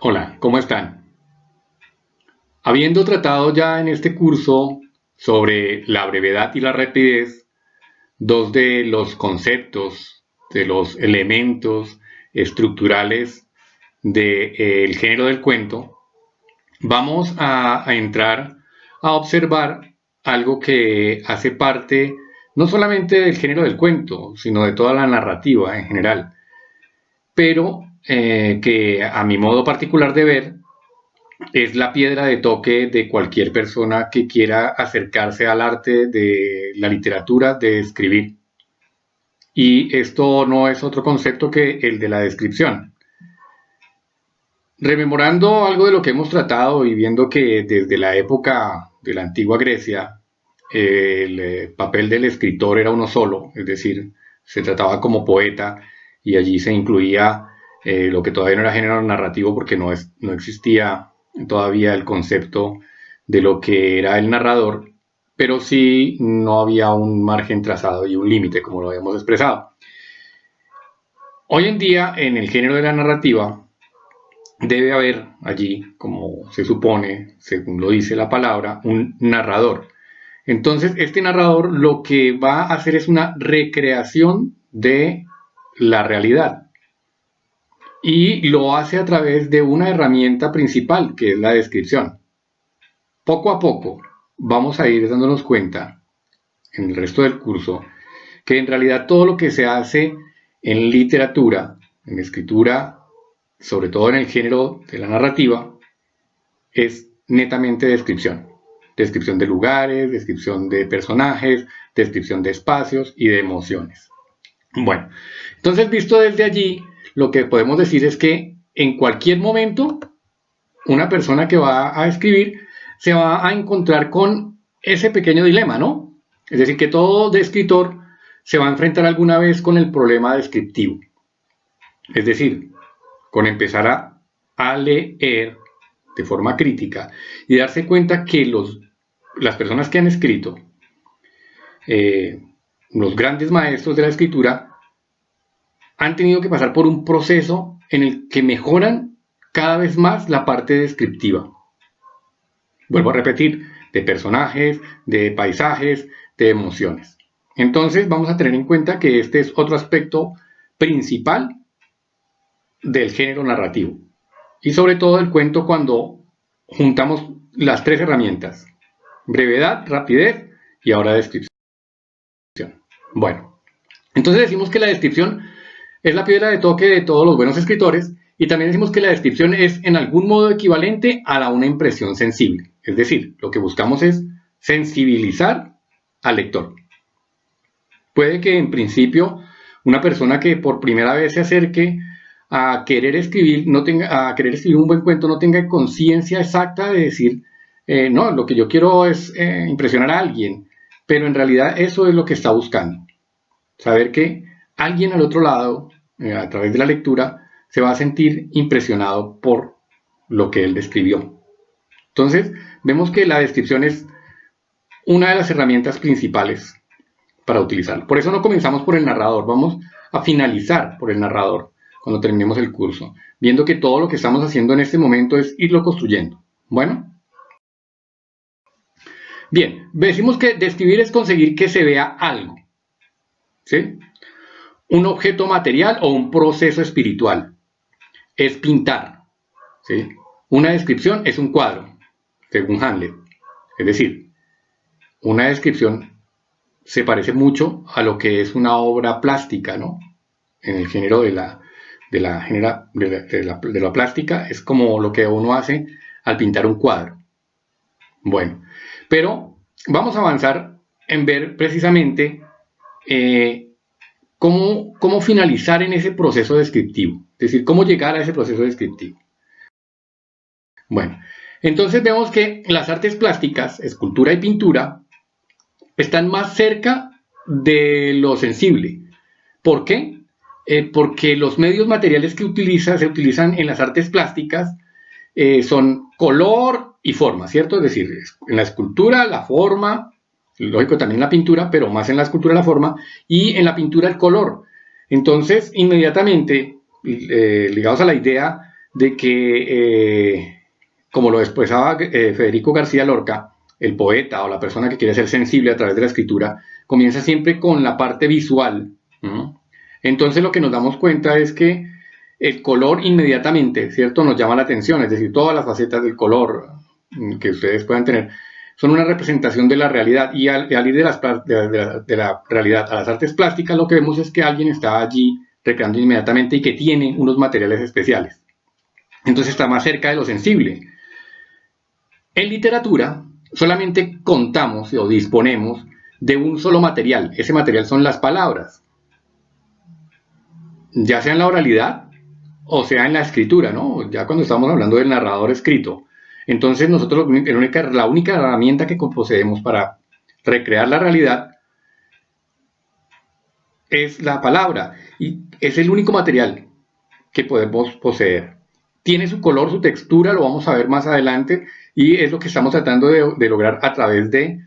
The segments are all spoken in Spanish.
Hola, ¿cómo están? Habiendo tratado ya en este curso sobre la brevedad y la rapidez, dos de los conceptos, de los elementos estructurales del género del cuento, vamos a entrar a observar algo que hace parte no solamente del género del cuento, sino de toda la narrativa en general, pero que a mi modo particular de ver, es la piedra de toque de cualquier persona que quiera acercarse al arte de la literatura de escribir. Y esto no es otro concepto que el de la descripción. Rememorando algo de lo que hemos tratado y viendo que desde la época de la antigua Grecia el papel del escritor era uno solo, es decir, se trataba como poeta y allí se incluía lo que todavía no era género narrativo porque no existía todavía el concepto de lo que era el narrador, pero sí no había un margen trazado y un límite como lo habíamos expresado. Hoy en día en el género de la narrativa debe haber allí, como se supone, según lo dice la palabra, un narrador. Entonces, este narrador lo que va a hacer es una recreación de la realidad y lo hace a través de una herramienta principal, que es la descripción. Poco a poco vamos a ir dándonos cuenta, en el resto del curso, que en realidad todo lo que se hace en literatura, en escritura, sobre todo en el género de la narrativa, es netamente descripción. Descripción de lugares, descripción de personajes, descripción de espacios y de emociones. Bueno, entonces visto desde allí, lo que podemos decir es que en cualquier momento, una persona que va a escribir se va a encontrar con ese pequeño dilema, ¿no? Es decir, que todo escritor se va a enfrentar alguna vez con el problema descriptivo. Es decir, con empezar a leer de forma crítica y darse cuenta que las personas que han escrito, los grandes maestros de la escritura, han tenido que pasar por un proceso en el que mejoran cada vez más la parte descriptiva. Vuelvo a repetir, de personajes, de paisajes, de emociones. Entonces vamos a tener en cuenta que este es otro aspecto principal del género narrativo. Y sobre todo el cuento cuando juntamos las tres herramientas: brevedad, rapidez y ahora descripción. Bueno, entonces decimos que la descripción es la piedra de toque de todos los buenos escritores y también decimos que la descripción es en algún modo equivalente a una impresión sensible. Es decir, lo que buscamos es sensibilizar al lector. Puede que en principio una persona que por primera vez se acerque a querer escribir, a querer escribir un buen cuento no tenga conciencia exacta de decir, no, lo que yo quiero es impresionar a alguien, pero en realidad eso es lo que está buscando. Saber que alguien al otro lado, a través de la lectura, se va a sentir impresionado por lo que él describió. Entonces, vemos que la descripción es una de las herramientas principales para utilizar. Por eso no comenzamos por el narrador, vamos a finalizar por el narrador cuando terminemos el curso, viendo que todo lo que estamos haciendo en este momento es irlo construyendo. Bueno. Bien, decimos que describir es conseguir que se vea algo, ¿sí? Un objeto material o un proceso espiritual. Es pintar, ¿sí? Una descripción es un cuadro, según Hamlet. Es decir, una descripción se parece mucho a lo que es una obra plástica, ¿no? En el género de la plástica es como lo que uno hace al pintar un cuadro. Bueno, pero vamos a avanzar en ver precisamente cómo finalizar en ese proceso descriptivo, es decir, cómo llegar a ese proceso descriptivo. Bueno, entonces vemos que las artes plásticas, escultura y pintura, están más cerca de lo sensible. ¿Por qué? Porque los medios materiales que se utilizan en las artes plásticas son color y forma, ¿cierto? Es decir, en la escultura la forma, lógico también en la pintura, pero más en la escultura la forma, y en la pintura el color. Entonces, inmediatamente, ligados a la idea de que, como lo expresaba Federico García Lorca, el poeta o la persona que quiere ser sensible a través de la escritura, comienza siempre con la parte visual. Entonces lo que nos damos cuenta es que el color inmediatamente, ¿cierto?, nos llama la atención, es decir, todas las facetas del color que ustedes puedan tener son una representación de la realidad, y al ir de la realidad a las artes plásticas, lo que vemos es que alguien está allí recreando inmediatamente y que tiene unos materiales especiales. Entonces está más cerca de lo sensible. En literatura solamente contamos o disponemos de un solo material. Ese material son las palabras, ya sea en la oralidad o sea en la escritura, ¿no? Ya cuando estamos hablando del narrador escrito. Entonces nosotros la única herramienta que poseemos para recrear la realidad es la palabra, y es el único material que podemos poseer. Tiene su color, su textura, lo vamos a ver más adelante, y es lo que estamos tratando de lograr a través de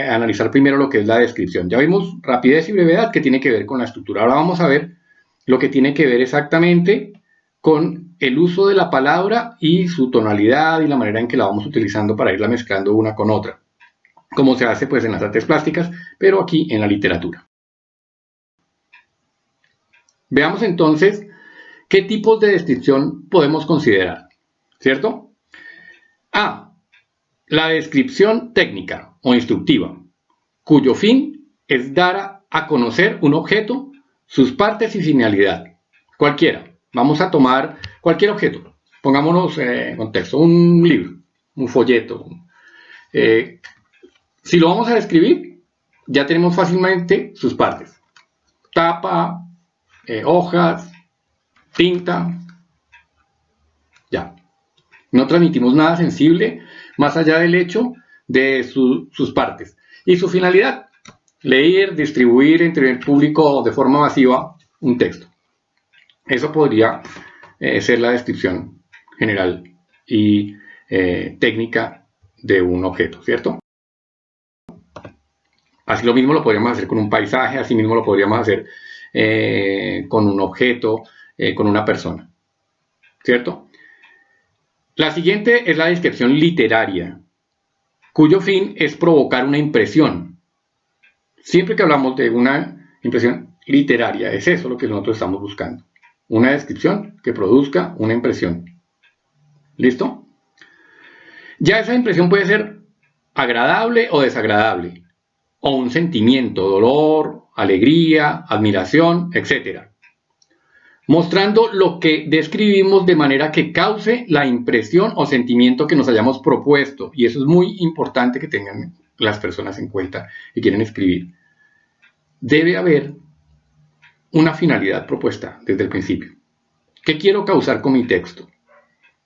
analizar primero lo que es la descripción. Ya vimos rapidez y brevedad, que tiene que ver con la estructura. Ahora vamos a ver lo que tiene que ver exactamente con el uso de la palabra y su tonalidad y la manera en que la vamos utilizando para irla mezclando una con otra, como se hace pues en las artes plásticas, pero aquí en la literatura. Veamos entonces qué tipos de descripción podemos considerar, ¿cierto? A. La descripción técnica o instructiva, cuyo fin es dar a conocer un objeto, sus partes y finalidad. Cualquiera. Vamos a tomar cualquier objeto. Pongámonos en contexto, un libro, un folleto. Si lo vamos a describir, ya tenemos fácilmente sus partes. Tapa, hojas, tinta. Ya. No transmitimos nada sensible más allá del hecho de sus partes. Y su finalidad, leer, distribuir entre el público de forma masiva un texto. Eso podría ser la descripción general y técnica de un objeto, ¿cierto? Así lo mismo lo podríamos hacer con un paisaje, así mismo lo podríamos hacer con un objeto, con una persona, ¿cierto? La siguiente es la descripción literaria, cuyo fin es provocar una impresión. Siempre que hablamos de una impresión literaria, es eso lo que nosotros estamos buscando. Una descripción que produzca una impresión. ¿Listo? Ya esa impresión puede ser agradable o desagradable, o un sentimiento, dolor, alegría, admiración, etc. Mostrando lo que describimos de manera que cause la impresión o sentimiento que nos hayamos propuesto. Y eso es muy importante que tengan las personas en cuenta que quieren escribir. Debe haber una finalidad propuesta desde el principio. ¿Qué quiero causar con mi texto?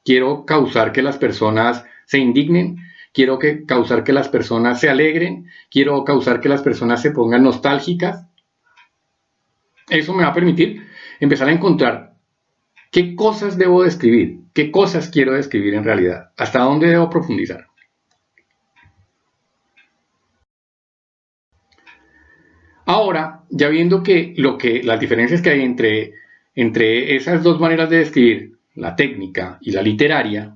¿Quiero causar que las personas se indignen? ¿Quiero causar que las personas se alegren? ¿Quiero causar que las personas se pongan nostálgicas? Eso me va a permitir empezar a encontrar qué cosas debo describir, qué cosas quiero describir en realidad, hasta dónde debo profundizar. Ahora, ya viendo las diferencias que hay entre esas dos maneras de describir, la técnica y la literaria,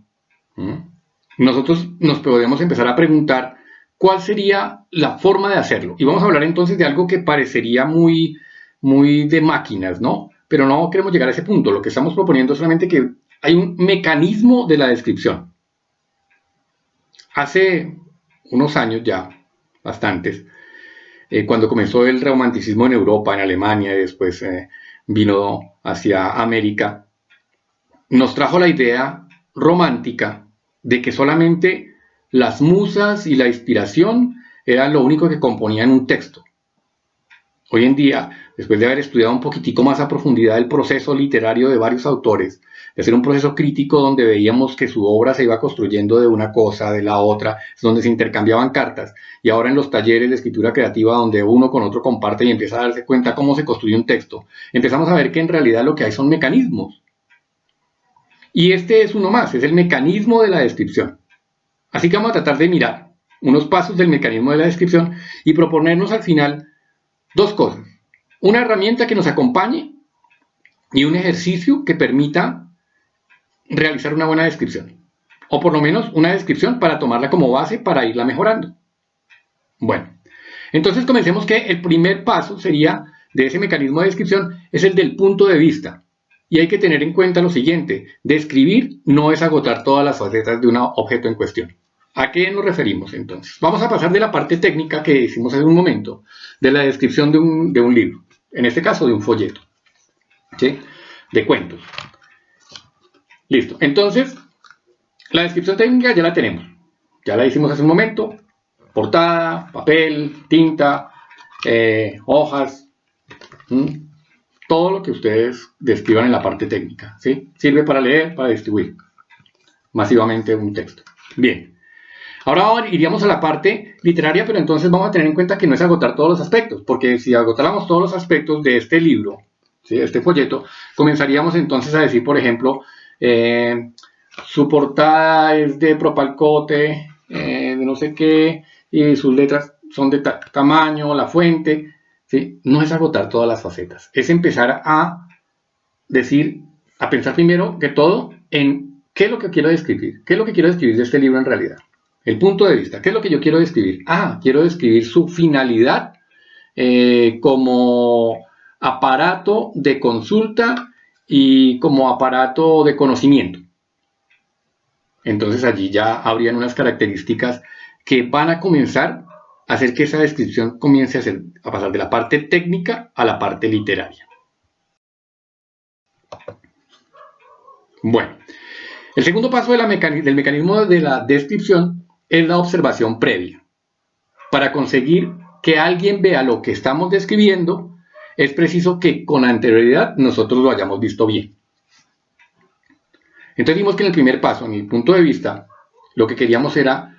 nosotros nos podemos empezar a preguntar cuál sería la forma de hacerlo. Y vamos a hablar entonces de algo que parecería muy de máquinas, ¿no? Pero no queremos llegar a ese punto. Lo que estamos proponiendo es solamente que hay un mecanismo de la descripción. Hace unos años ya, bastantes, cuando comenzó el romanticismo en Europa, en Alemania, y después vino hacia América, nos trajo la idea romántica de que solamente las musas y la inspiración eran lo único que componían un texto. Hoy en día, después de haber estudiado un poquitico más a profundidad el proceso literario de varios autores, de hacer un proceso crítico donde veíamos que su obra se iba construyendo de una cosa, de la otra, donde se intercambiaban cartas, y ahora en los talleres de escritura creativa donde uno con otro comparte y empieza a darse cuenta cómo se construye un texto, empezamos a ver que en realidad lo que hay son mecanismos. Y este es uno más, es el mecanismo de la descripción. Así que vamos a tratar de mirar unos pasos del mecanismo de la descripción y proponernos al final dos cosas. Una herramienta que nos acompañe y un ejercicio que permita realizar una buena descripción. O por lo menos una descripción para tomarla como base para irla mejorando. Bueno, entonces comencemos que el primer paso sería de ese mecanismo de descripción es el del punto de vista. Y hay que tener en cuenta lo siguiente, describir no es agotar todas las facetas de un objeto en cuestión. ¿A qué nos referimos entonces? Vamos a pasar de la parte técnica que hicimos hace un momento, de la descripción de un libro, en este caso de un folleto, ¿sí? De cuentos. Listo, entonces la descripción técnica ya la tenemos, ya la hicimos hace un momento, portada, papel, tinta, hojas, todo lo que ustedes describan en la parte técnica, ¿sí? Sirve para leer, para distribuir masivamente un texto. Bien, ahora iríamos a la parte literaria, pero entonces vamos a tener en cuenta que no es agotar todos los aspectos, porque si agotáramos todos los aspectos de este libro, ¿sí? De este folleto, comenzaríamos entonces a decir, por ejemplo, su portada es de propalcote, de no sé qué, y sus letras son de tamaño, la fuente, ¿sí? No es agotar todas las facetas, es empezar a decir, a pensar primero que todo en qué es lo que quiero describir, qué es lo que quiero describir de este libro en realidad. El punto de vista, ¿qué es lo que yo quiero describir? Quiero describir su finalidad como aparato de consulta y como aparato de conocimiento. Entonces allí ya habrían unas características que van a comenzar a hacer que esa descripción comience a pasar de la parte técnica a la parte literaria. Bueno, el segundo paso del mecanismo de la descripción es la observación previa. Para conseguir que alguien vea lo que estamos describiendo, es preciso que con anterioridad nosotros lo hayamos visto bien. Entonces vimos que en el primer paso, en mi punto de vista, lo que queríamos era,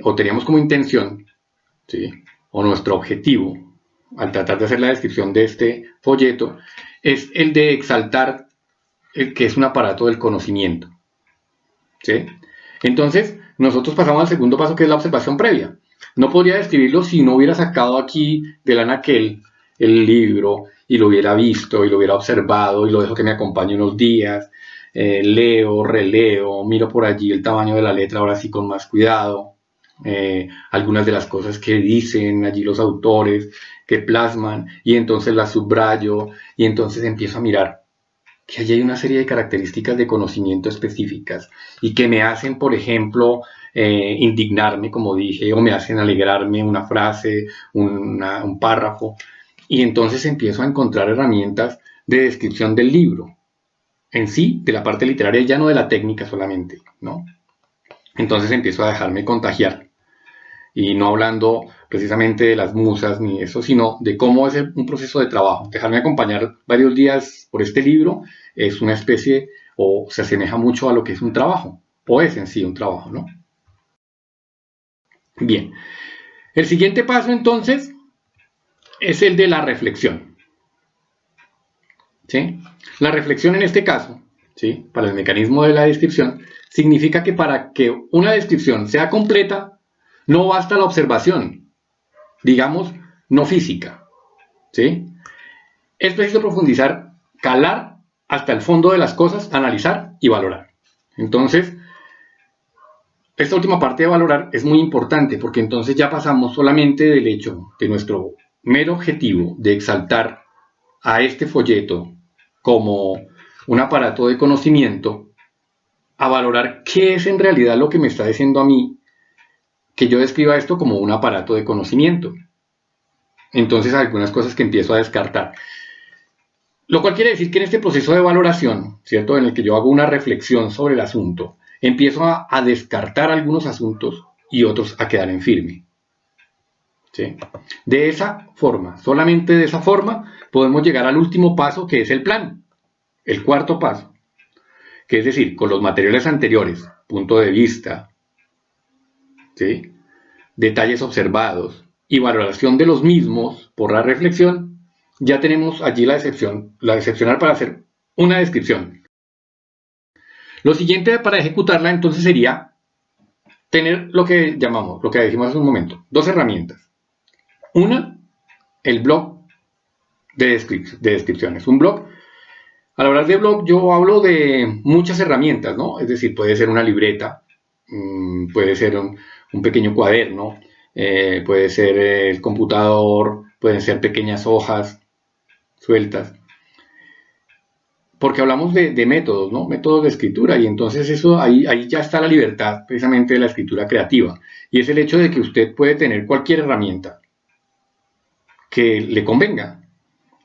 o teníamos como intención, ¿sí? O nuestro objetivo, al tratar de hacer la descripción de este folleto, es el de exaltar el que es un aparato del conocimiento, ¿sí? Entonces, nosotros pasamos al segundo paso, que es la observación previa. No podría describirlo si no hubiera sacado aquí del anaquel el libro y lo hubiera visto y lo hubiera observado y lo dejo que me acompañe unos días, leo, releo, miro por allí el tamaño de la letra ahora sí con más cuidado, algunas de las cosas que dicen allí los autores, que plasman, y entonces las subrayo y entonces empiezo a mirar que allí hay una serie de características de conocimiento específicas y que me hacen, por ejemplo, indignarme, como dije, o me hacen alegrarme una frase, un párrafo, y entonces empiezo a encontrar herramientas de descripción del libro en sí, de la parte literaria, ya no de la técnica solamente, ¿no? Entonces empiezo a dejarme contagiar, y no hablando precisamente de las musas ni eso, sino de cómo es un proceso de trabajo. Dejarme acompañar varios días por este libro es una especie, o se asemeja mucho a lo que es un trabajo, o es en sí un trabajo, ¿no? Bien, el siguiente paso entonces es el de la reflexión, ¿sí? La reflexión en este caso, ¿sí? Para el mecanismo de la descripción, significa que para que una descripción sea completa, no basta la observación, digamos, no física, ¿sí? Es preciso profundizar, calar hasta el fondo de las cosas, analizar y valorar. Entonces, esta última parte de valorar es muy importante porque entonces ya pasamos solamente del hecho de nuestro mero objetivo de exaltar a este folleto como un aparato de conocimiento a valorar qué es en realidad lo que me está diciendo a mí que yo describa esto como un aparato de conocimiento. Entonces hay algunas cosas que empiezo a descartar. Lo cual quiere decir que en este proceso de valoración, ¿cierto? En el que yo hago una reflexión sobre el asunto, empiezo a descartar algunos asuntos y otros a quedar en firme, ¿sí? De esa forma, solamente de esa forma, podemos llegar al último paso, que es el plan, el cuarto paso, que es decir, con los materiales anteriores, punto de vista, ¿sí? Detalles observados y valoración de los mismos por la reflexión, ya tenemos allí la excepcional para hacer una descripción. Lo siguiente para ejecutarla entonces sería tener lo que llamamos, lo que dijimos hace un momento, dos herramientas. Una, el blog de descripciones. Un blog Al hablar de blog, yo hablo de muchas herramientas, ¿no? Es decir, puede ser una libreta, puede ser un pequeño cuaderno, puede ser el computador, pueden ser pequeñas hojas sueltas, porque hablamos de métodos, ¿no? Métodos de escritura, y entonces eso ahí ya está la libertad precisamente de la escritura creativa, y es el hecho de que usted puede tener cualquier herramienta que le convenga.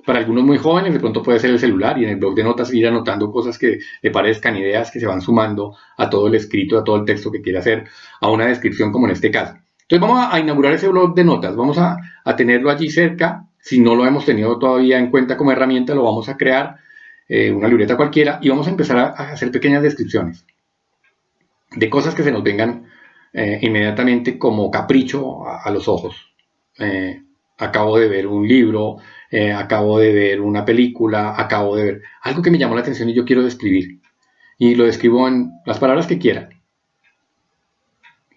Para algunos muy jóvenes de pronto puede ser el celular y en el blog de notas ir anotando cosas que le parezcan, ideas que se van sumando a todo el escrito, a todo el texto que quiere hacer, a una descripción como en este caso. Entonces vamos a inaugurar ese blog de notas, vamos a tenerlo allí cerca. Si no lo hemos tenido todavía en cuenta como herramienta, lo vamos a crear, una libreta cualquiera, y vamos a empezar a hacer pequeñas descripciones de cosas que se nos vengan inmediatamente como capricho a los ojos. Acabo de ver un libro, acabo de ver una película, acabo de ver algo que me llamó la atención y yo quiero describir. Y lo describo en las palabras que quiera.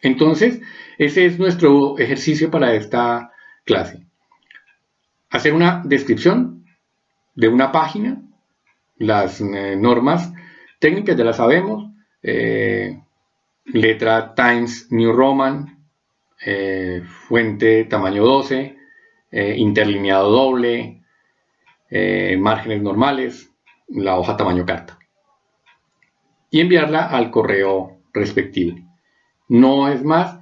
Entonces, ese es nuestro ejercicio para esta clase. Hacer una descripción de una página, las normas técnicas ya las sabemos, letra Times New Roman, fuente tamaño 12, interlineado doble, márgenes normales, la hoja tamaño carta, y enviarla al correo respectivo. No es más,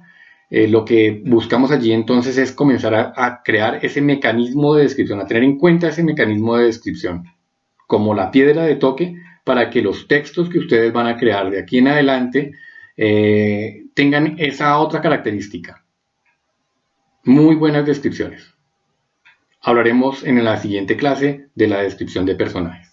lo que buscamos allí entonces es comenzar a crear ese mecanismo de descripción, a tener en cuenta ese mecanismo de descripción como la piedra de toque para que los textos que ustedes van a crear de aquí en adelante tengan esa otra característica. Muy buenas descripciones. Hablaremos en la siguiente clase de la descripción de personajes.